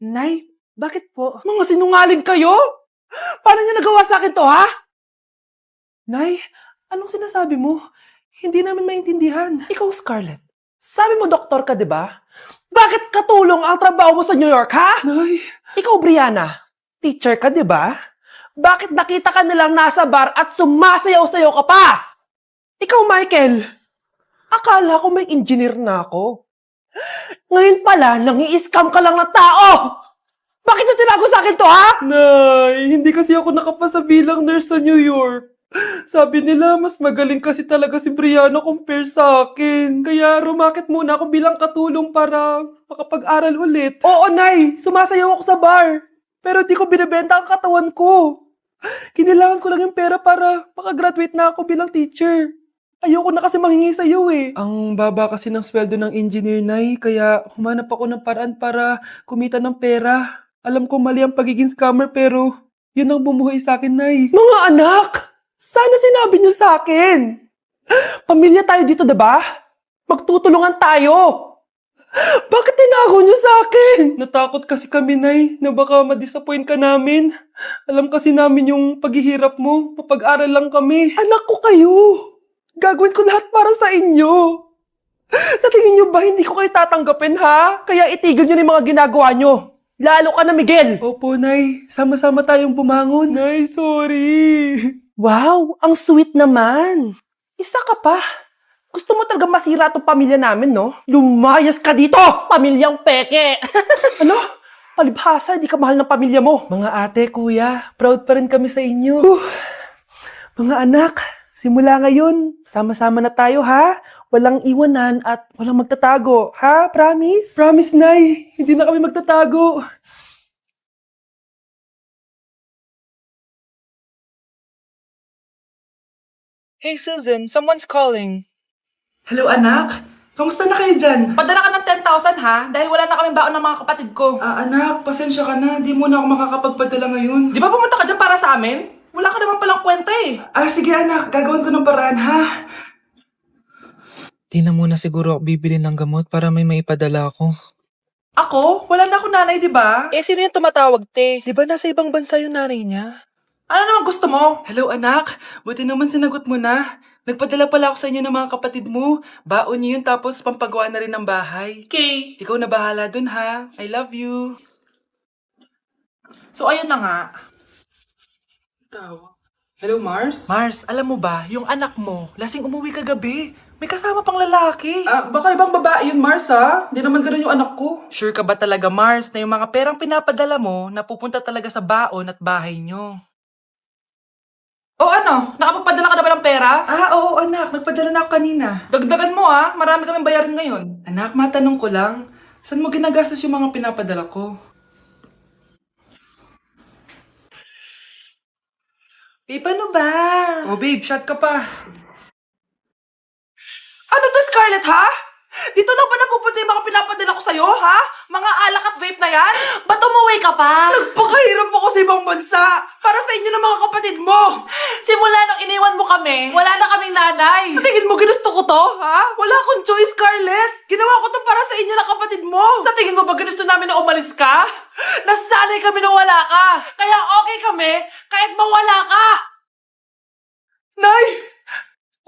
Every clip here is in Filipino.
Nay, bakit po? Mga sinungaling kayo? Paano niyo nagawa sa akin to, ha? Nay, anong sinasabi mo? Hindi namin maintindihan. Ikaw, Scarlett. Sabi mo doktor ka, di ba? Bakit katulong ang trabaho mo sa New York, ha? Nay. Ikaw, Brianna. Teacher ka, di ba? Bakit nakita ka nilang nasa bar at sumasayaw-sayaw ka pa? Ikaw, Michael. Akala ko may engineer na ako. Ngayon pala, nangi-scam ka lang ng tao! Bakit nyo tinago sa akin to, ha? Nay, hindi kasi ako nakapasa bilang nurse sa New York. Sabi nila, mas magaling kasi talaga si Brianna compare sa akin. Kaya rumakit muna ako bilang katulong para makapag-aral ulit. Oo, Nay. Sumasayaw ako sa bar. Pero di ko binibenta ang katawan ko. Kinilangan ko lang yung pera para makagraduate na ako bilang teacher. Ayoko na kasi manghingi sa'yo eh. Ang baba kasi ng sweldo ng engineer, Nay. Kaya humanap ako ng paraan para kumita ng pera. Alam ko mali ang pagiging scammer pero yun ang bumuhay sa akin, Nay. Mga anak! Sana sinabi niyo sa akin. Pamilya tayo dito, diba? Magtutulungan tayo. Bakit tinago niyo sa akin? Natakot kasi kami, Nay, na baka ma-disappoint ka namin. Alam kasi namin yung paghihirap mo. Mapag-aral lang kami. Anak ko kayo. Gagawin ko lahat para sa inyo. Sa tingin niyo ba hindi ko kayo tatanggapin, ha? Kaya itigil niyo na yung mga ginagawa niyo. Lalo ka na, Miguel. Opo, Nay. Sama-sama tayong bumangon. Nay, sorry. Wow, ang sweet naman. Isa ka pa. Gusto mo talaga masira itong pamilya namin, no? Lumayas ka dito, pamilyang peke. Ano? Palibhasa, di ka mahal ng pamilya mo. Mga ate, kuya, proud pa rin kami sa inyo. Mga anak, simula ngayon, sama-sama na tayo, ha? Walang iwanan at walang magtatago, ha? Promise? Promise, Nay. Hindi na kami magtatago. Hey Susan, someone's calling. Hello, anak. Kamusta na kayo dyan? Padala ka ng 10,000 ha, dahil wala na kaming baon ng mga kapatid ko. Anak, pasensya ka na. Di mo na ako makakapagpadala ngayon. Di ba pumunta ka dyan para sa amin? Wala ka naman palang kwenta eh. Sige anak, gagawin ko ng paraan, ha? Di na muna siguro ako bibili ng gamot para may maipadala ako. Ako? Wala na akong nanay, di ba? Eh, sino yung tumatawag, te? Di ba nasa ibang bansa yung nanay niya? Ano naman gusto mo? Hello anak, buti naman sinagot mo na. Nagpadala pala ako sa inyo ng mga kapatid mo. Baon niyo yun tapos pampagawa na rin ng bahay. Okay. Ikaw na bahala dun ha. I love you. So ayun na nga. Hello Mars? Mars, alam mo ba, yung anak mo, lasing umuwi kagabi. May kasama pang lalaki. Baka ibang babae yun Mars ha? Hindi naman ganun yung anak ko. Sure ka ba talaga, Mars, na yung mga perang pinapadala mo napupunta talaga sa baon at bahay nyo? O ano, nakapagpadala ka na ba ng pera? Oo anak, nagpadala na ako kanina. Dagdagan mo ah, marami kaming bayarin ngayon. Anak, matanong ko lang, saan mo ginagastos yung mga pinapadala ko? Babe, ano ba? Oh babe, shot ka pa. Ano to, Scarlett, ha? Dito lang ba napupunta yung mga pinapadala ko sa'yo, ha? Mga alak at vape na yan? Ba't umuwi ka pa? Nagpakahirap ako sa ibang bansa. Para sa inyo ng mga kapatid mo. Simula nung iniwan mo kami, wala na kaming nanay. Sa tingin mo, ginusto ko to, ha? Wala akong choice, Scarlett. Ginawa ko to para sa inyo ng kapatid mo. Sa tingin mo ba ginusto namin na umalis ka? Nasanay kami na wala ka. Kaya okay kami kahit mawala ka. Nay!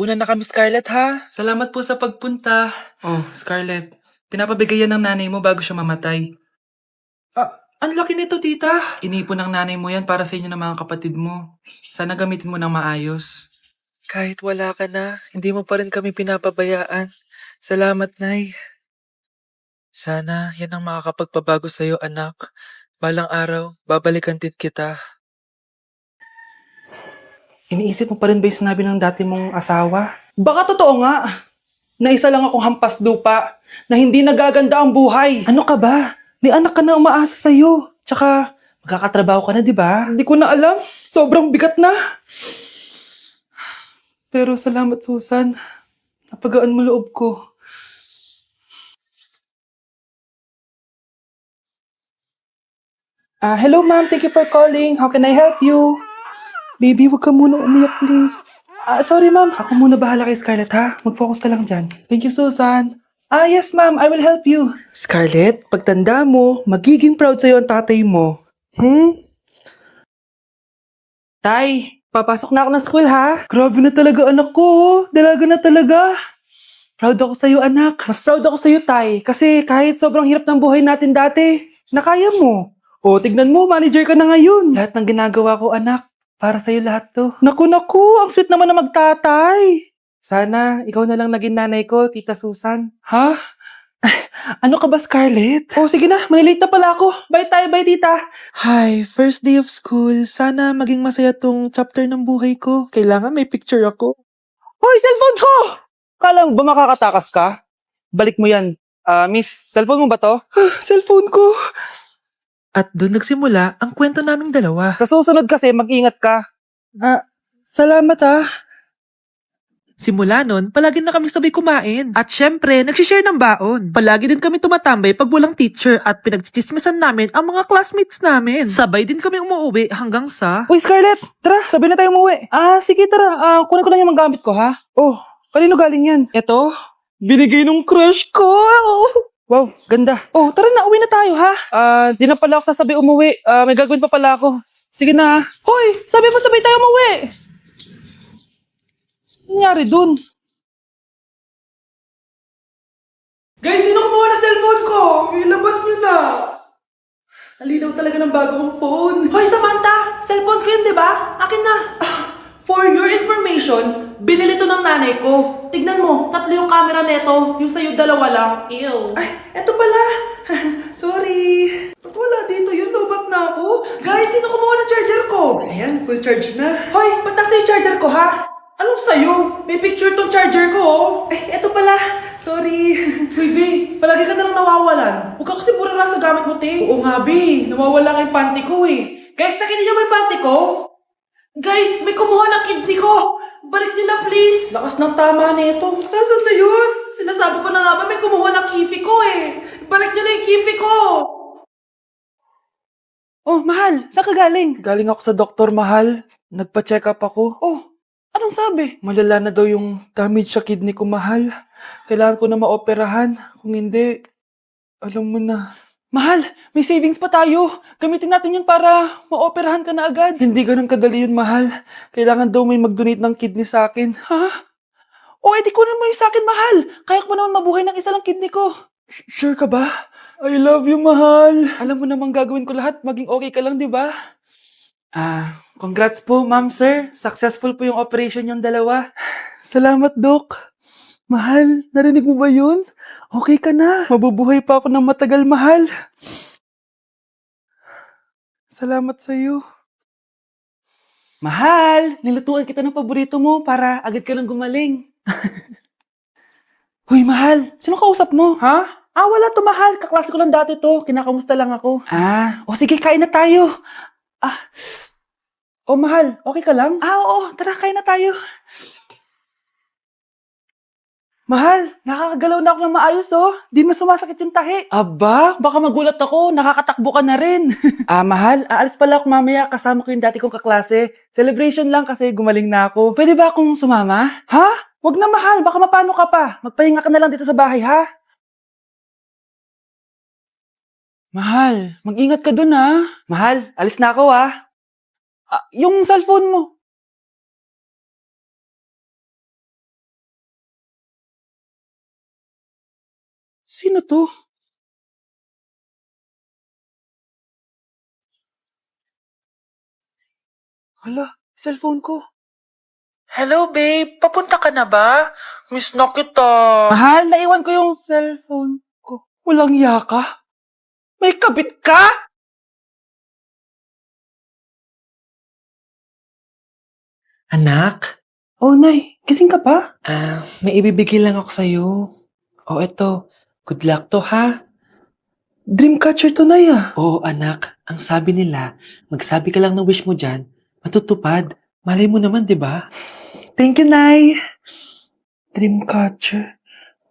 Una na kami, Scarlett, ha? Salamat po sa pagpunta. Oh, Scarlett, pinapabigay yan ng nanay mo bago siya mamatay. Ang laki nito, tita. Inipon ng nanay mo yan para sa inyo ng mga kapatid mo. Sana gamitin mo ng maayos. Kahit wala ka na, hindi mo pa rin kami pinapabayaan. Salamat, Nay. Sana yan ang makakapagpabago sa'yo, anak. Balang araw, babalikan din kita. Iniisip mo pa rin ba yung sinabi ng dati mong asawa? Baka totoo nga. Na isa lang akong hampas lupa. Na hindi nagaganda ang buhay. Ano ka ba? May anak ka na umaasa sa'yo. Tsaka, magkakatrabaho ka na, di ba? Hindi ko na alam. Sobrang bigat na. Pero salamat, Susan. Napagaan mo loob ko. Hello, ma'am. Thank you for calling. How can I help you? Baby, huwag ka muna umiyak, please. Sorry, ma'am. Ako muna bahala kay Scarlett, ha? Mag-focus ka lang dyan. Thank you, Susan. Yes ma'am, I will help you. Scarlett, pagtanda mo, magiging proud sa'yo ang tatay mo. Tay, papasok na ako ng school ha? Grabe na talaga anak ko, oh. Dalaga na talaga. Proud ako sa'yo anak. Mas proud ako sa'yo tay, kasi kahit sobrang hirap ng buhay natin dati, nakaya mo. O, tignan mo, manager ka na ngayon. Lahat ng ginagawa ko anak, para sa'yo lahat to. Naku, ang sweet naman na magtatay. Sana, ikaw na lang naging nanay ko, Tita Susan. Ha? Ano ka ba, Scarlett? Oh, sige na, manilate na pala ako. Bye tayo, bye tita. Hi, first day of school. Sana maging masaya tong chapter ng buhay ko. Kailangan may picture ako. Hoy, cellphone ko! Kala mo ba makakatakas ka? Balik mo yan. Miss, cellphone mo ba to? Cellphone ko. At doon nagsimula ang kwento naming dalawa. Sa susunod kasi, mag-ingat ka. Salamat Simula nun, palagi na kami sabay kumain. At syempre, nagsishare ng baon. Palagi din kami tumatambay pag walang teacher at pinagchichismisan namin ang mga classmates namin. Sabay din kami umuwi hanggang sa... Uy, Scarlett! Tara, sabay na tayo umuwi. Sige, tara. Kunin ko lang yung mga gamit ko, ha? Oh, kanino galing yan? Eto, binigay nung crush ko. Wow, ganda. Oh, tara na, uwi na tayo, ha? Di na pala ako sasabay umuwi. May gagawin pa pala ako. Sige na. Hoy, sabi mo sabay tayo umuwi. Ano nangyari dun? Guys, sino kumuha na cellphone ko? Ilabas niyo na. Alinaw talaga ng bago kong phone. Hoy, Samantha! Cellphone ko yun, di ba? Akin na. For your information, binili to ng nanay ko. Tignan mo, 3 yung camera neto. Yung sa'yo 2 lang. Ew. Ay, eto pala. Sorry. Ba't wala dito yun? Lobat na ako. Guys, sino kumuha ng charger ko? Ayan, full charge na. Hoy, ba't nasa yung charger ko, ha? Anong sa'yo? May picture tong charger ko, oh. Eh, eto pala. Sorry. Hoy, B, palagi ka na lang nawawalan. Huwag ka kasi burara sa gamit mo, te. Oo nga, B. Nawawala nga yung panty ko, eh. Guys, nakita niyo ba yung panty ko? Guys, may kumuha ng kidney ko. Balik niyo na, please. Lakas ng tama nito. Nasaan na yun? Sinasabi ko na nga ba may kumuha ng kifi ko, eh. Balik niyo na yung kifi ko. Oh, mahal. Saan ka galing? Galing ako sa doktor, mahal. Nagpa-check up ako. Oh, anong sabi? Malala na daw yung damage sa kidney ko, mahal. Kailangan ko na maoperahan. Kung hindi, alam mo na. Mahal, may savings pa tayo. Gamitin natin yun para maoperahan ka na agad. Hindi ganun kadali yun, mahal. Kailangan daw may mag-donate ng kidney sa akin. Ha? O, edi kunin mo yung sa akin, mahal. Kaya ko naman mabuhay ng isa lang kidney ko. Sure ka ba? I love you, mahal. Alam mo namang gagawin ko lahat. Maging okay ka lang, di ba? Congrats po, ma'am, sir. Successful po yung operation yung dalawa. Salamat, Doc. Mahal, narinig mo ba yun? Okay ka na. Mabubuhay pa ako ng matagal, mahal. Salamat sa'yo. Mahal, nilutuan kita ng paborito mo para agad ka nang gumaling. Huy, mahal, sino kausap mo? Ha? Wala to, mahal. Kaklase ko lang dati to. Kinakamusta lang ako. Sige, kain na tayo. Mahal, okay ka lang? Oo, tara, kain na tayo. Mahal, nakakagalaw na ako ng maayos, oh. Di na sumasakit yung tahi. Aba, baka magulat ako. Nakakatakbo ka na rin. Mahal, aalis pala ako mamaya. Kasama ko yung dati kong kaklase. Celebration lang kasi gumaling na ako. Pwede ba akong sumama? Ha? Wag na, mahal. Baka mapano ka pa. Magpahinga ka na lang dito sa bahay, ha? Mahal, mag-ingat ka dun, ha? Mahal, alis na ako, ha? Yung cellphone mo. Sino to? Hala, cellphone ko. Hello, babe. Papunta ka na ba? Miss na kita. Mahal, naiwan ko yung cellphone ko. Walang iya ka? May kabit ka? Anak? Oh, Nay. Gising ka pa? May ibibigay lang ako sa'yo. Eto. Good luck to, ha? Dreamcatcher to, Nay, Oo, anak. Ang sabi nila, magsabi ka lang ng wish mo dyan, matutupad. Malay mo naman, di ba? Thank you, Nay. Dreamcatcher.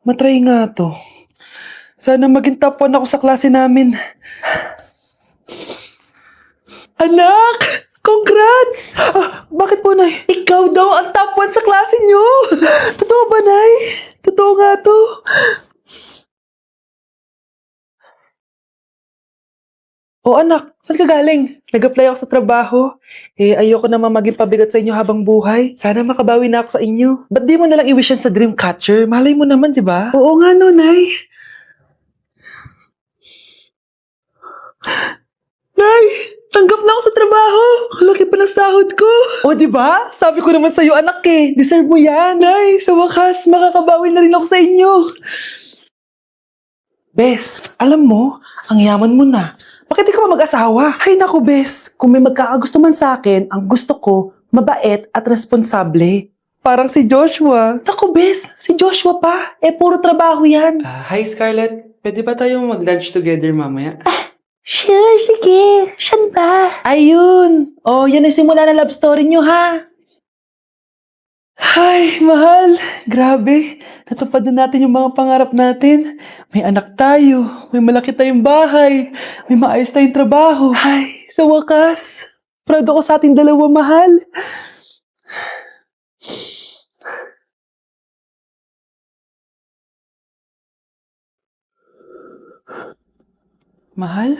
Matry nga to. Sana maging top 1 ako sa klase namin. Anak! Congrats! Bakit po, Nay? Ikaw daw ang top 1 sa klase nyo! Totoo ba, Nay? Totoo nga to. O anak, saan ka galing? Nag-apply ako sa trabaho. Ayoko naman maging pabigat sa inyo habang buhay. Sana makabawi na ako sa inyo. Ba't di mo nalang i-wish yan sa Dreamcatcher? Malay mo naman, di ba? Oo nga no, Nay. Nay, tanggap na ako sa trabaho. Ang laki pa ng sahod ko. O, di ba? Sabi ko naman sa'yo, anak eh. Deserve mo yan. Nay, sa wakas, makakabawi na rin ako sa inyo. Bes, alam mo, ang yaman mo na. Bakit di ka pa mag-asawa? Ay naku, Bes. Kung may magkakagusto man sa akin, ang gusto ko, mabait at responsable. Parang si Joshua. Naku, Bes. Si Joshua pa. Puro trabaho yan. Hi Scarlett, pwede ba tayong mag-lunch together mamaya? Sure, sige. Siyan ba? Ayun. Oh, yan ang simula ng love story nyo, ha? Ay, mahal. Grabe. Natupad na natin yung mga pangarap natin. May anak tayo. May malaki tayong bahay. May maayos tayong trabaho. Ay, sa wakas. Proud ako sa ating dalawa, mahal. Mahal?